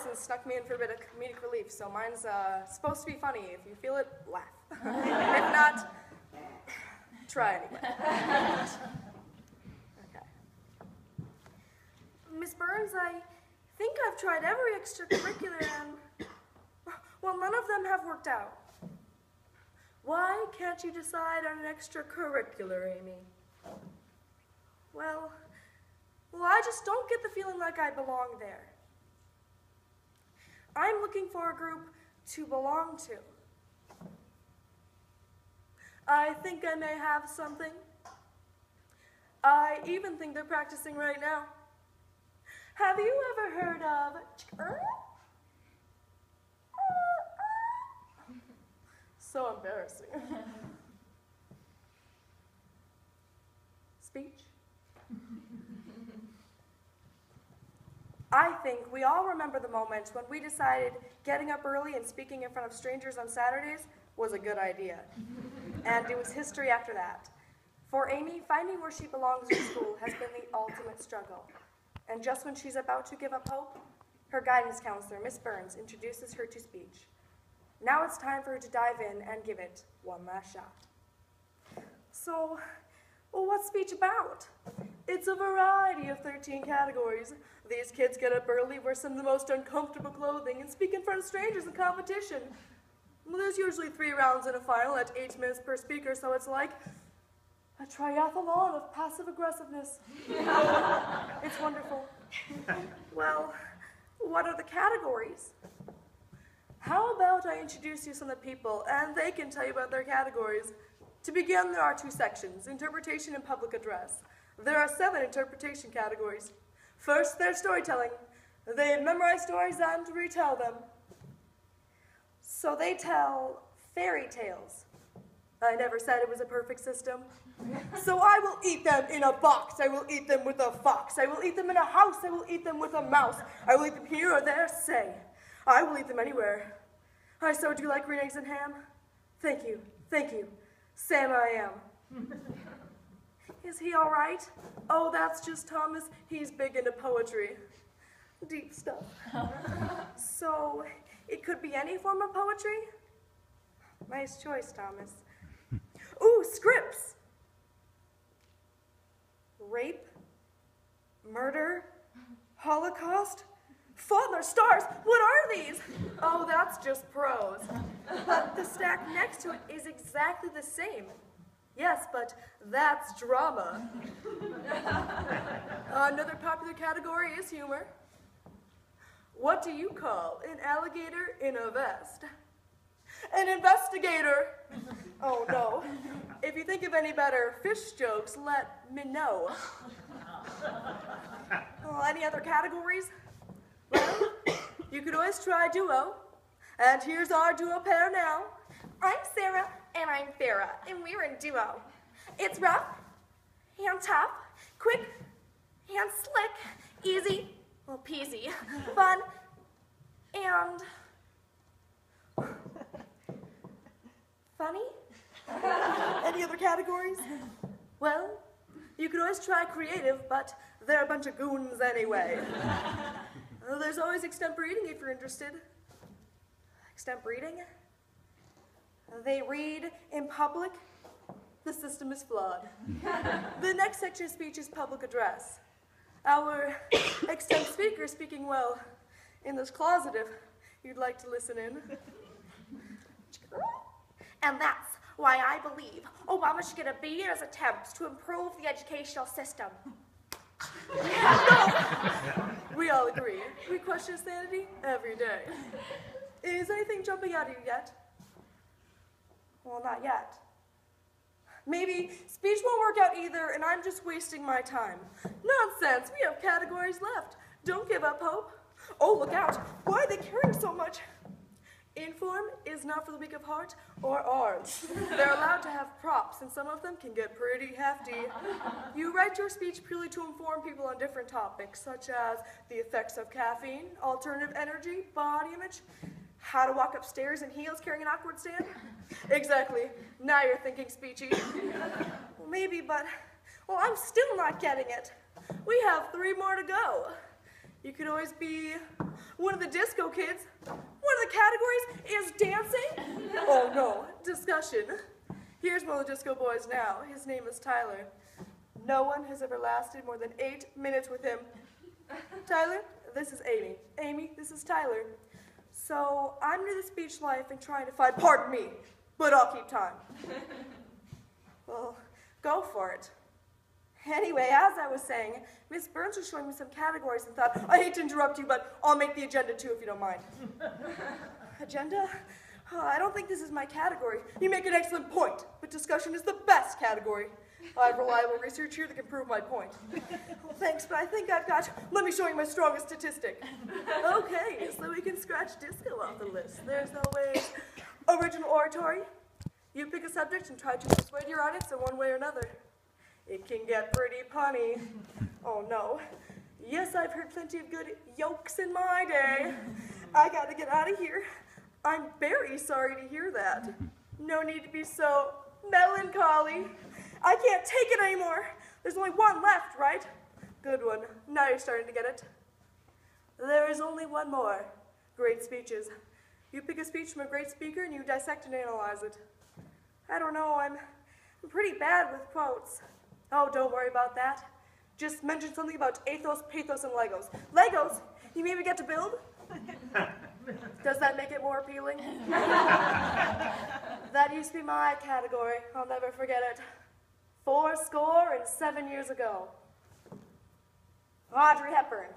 and snuck me in for a bit of comedic relief, so mine's supposed to be funny. If you feel it, laugh. If not, try anyway. Okay. Miss Burns, I think I've tried every extracurricular and, well, none of them have worked out. Why can't you decide on an extracurricular, Amy? Well, I just don't get the feeling like I belong there. I'm looking for a group to belong to. I think I may have something. I even think they're practicing right now. Have you ever heard of... So embarrassing. Speech? I think we all remember the moment when we decided getting up early and speaking in front of strangers on Saturdays was a good idea. And it was history after that. For Amy, finding where she belongs in school has been the ultimate struggle. And just when she's about to give up hope, her guidance counselor, Miss Burns, introduces her to speech. Now it's time for her to dive in and give it one last shot. So, well, what's speech about? It's a variety of 13 categories. These kids get up early, wear some of the most uncomfortable clothing, and speak in front of strangers in competition. Well, there's usually 3 rounds in a final at 8 minutes per speaker, so it's like a triathlon of passive aggressiveness. It's wonderful. Well, what are the categories? How about I introduce you to some of the people, and they can tell you about their categories. To begin, there are 2 sections, interpretation and public address. There are 7 interpretation categories. First, there's storytelling. They memorize stories and retell them. So they tell fairy tales. I never said it was a perfect system. So I will eat them in a box. I will eat them with a fox. I will eat them in a house. I will eat them with a mouse. I will eat them here or there, say. I will eat them anywhere. So do you like green eggs and ham? Thank you. Thank you. Sam I am. Is he all right? Oh, that's just Thomas. He's big into poetry. Deep stuff. So, it could be any form of poetry? Nice choice, Thomas. Ooh, scripts. Rape, murder, Holocaust, Fault in Our Stars. What are these? Oh, that's just prose. But the stack next to it is exactly the same. Yes, but that's drama. Another popular category is humor. What do you call an alligator in a vest? An investigator. Oh, no. If you think of any better fish jokes, let me know. Any other categories? Well, you could always try duo. And here's our duo pair now. I'm Sarah. And I'm Farrah, and we're in duo. It's rough, and tough, quick, and slick, easy, well, peasy, fun, and funny. Any other categories? Well, you could always try creative, but they're a bunch of goons anyway. There's always extemporary reading if you're interested. Extemporary reading? They read in public. The system is flawed. The next section of speech is public address. Our extemp speaker is speaking well in this closet if you'd like to listen in. And that's why I believe Obama should get $1 billion as attempts to improve the educational system. No! We all agree. We question sanity every day. Is anything jumping out at you yet? Well, not yet. Maybe speech won't work out either, and I'm just wasting my time. Nonsense, we have categories left. Don't give up hope. Oh, look out. Why are they carrying so much? Inform is not for the weak of heart or arms. They're allowed to have props, and some of them can get pretty hefty. You write your speech purely to inform people on different topics, such as the effects of caffeine, alternative energy, body image, how to walk upstairs in heels carrying an awkward stand. Exactly. Now you're thinking speechy. Well, maybe, but, well, I'm still not getting it. We have 3 more to go. You could always be one of the disco kids. One of the categories is dancing. Oh no, discussion. Here's one of the disco boys now. His name is Tyler. No one has ever lasted more than 8 minutes with him. Tyler, this is Amy. Amy, this is Tyler. So I'm new to speech life and trying to find, pardon me, but I'll keep time. Well, go for it. Anyway, as I was saying, Miss Burns was showing me some categories and thought, I hate to interrupt you, but I'll make the agenda too if you don't mind. Agenda? Oh, I don't think this is my category. You make an excellent point, but discussion is the best category. I have reliable research here that can prove my point. Well, thanks, but I think I've got, let me show you my strongest statistic. Okay, so we can scratch disco off the list. There's always original oratory. You pick a subject and try to persuade your audience in one way or another. It can get pretty punny. Oh no. Yes, I've heard plenty of good yokes in my day. I gotta get out of here. I'm very sorry to hear that. No need to be so melancholy. I can't take it anymore. There's only one left, right? Good one. Now you're starting to get it. There is only one more. Great speeches. You pick a speech from a great speaker and you dissect and analyze it. I don't know, I'm pretty bad with quotes. Oh, don't worry about that. Just mention something about ethos, pathos, and Legos. Legos? You mean we get to build? Does that make it more appealing? That used to be my category. I'll never forget it. 77 years ago. Audrey Hepburn.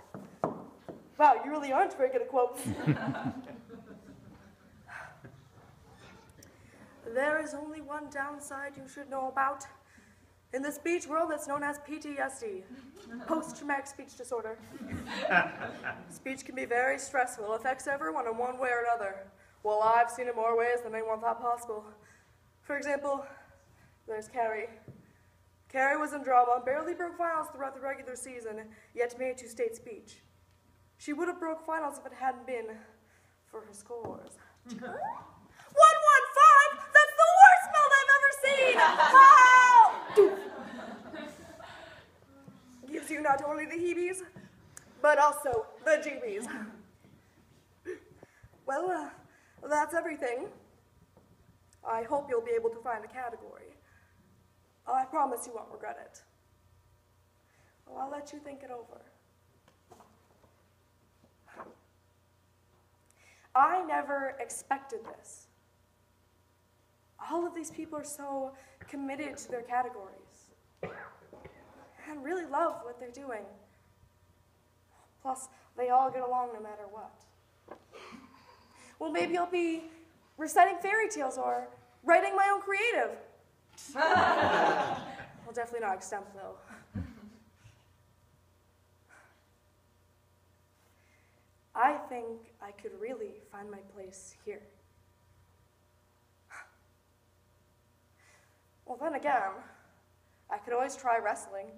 Wow, you really aren't very good at quotes. There is only one downside you should know about. In the speech world, that's known as PTSD, post-traumatic speech disorder. Speech can be very stressful, affects everyone in one way or another. Well, I've seen it more ways than anyone thought possible. For example, there's Carrie. Carrie was in drama and barely broke finals throughout the regular season, yet made it to state speech. She would have broke finals if it hadn't been for her scores. 115! That's the worst melt I've ever seen! Wow! Gives you not only the heebies, but also the jeebies. Well, that's everything. I hope you'll be able to find a category. I promise you won't regret it. Well, I'll let you think it over. I never expected this. All of these people are so committed to their categories and really love what they're doing. Plus, they all get along no matter what. Well, maybe I'll be reciting fairy tales or writing my own creative. Well, definitely not extemp, though. I think I could really find my place here. Well, then again, I could always try wrestling.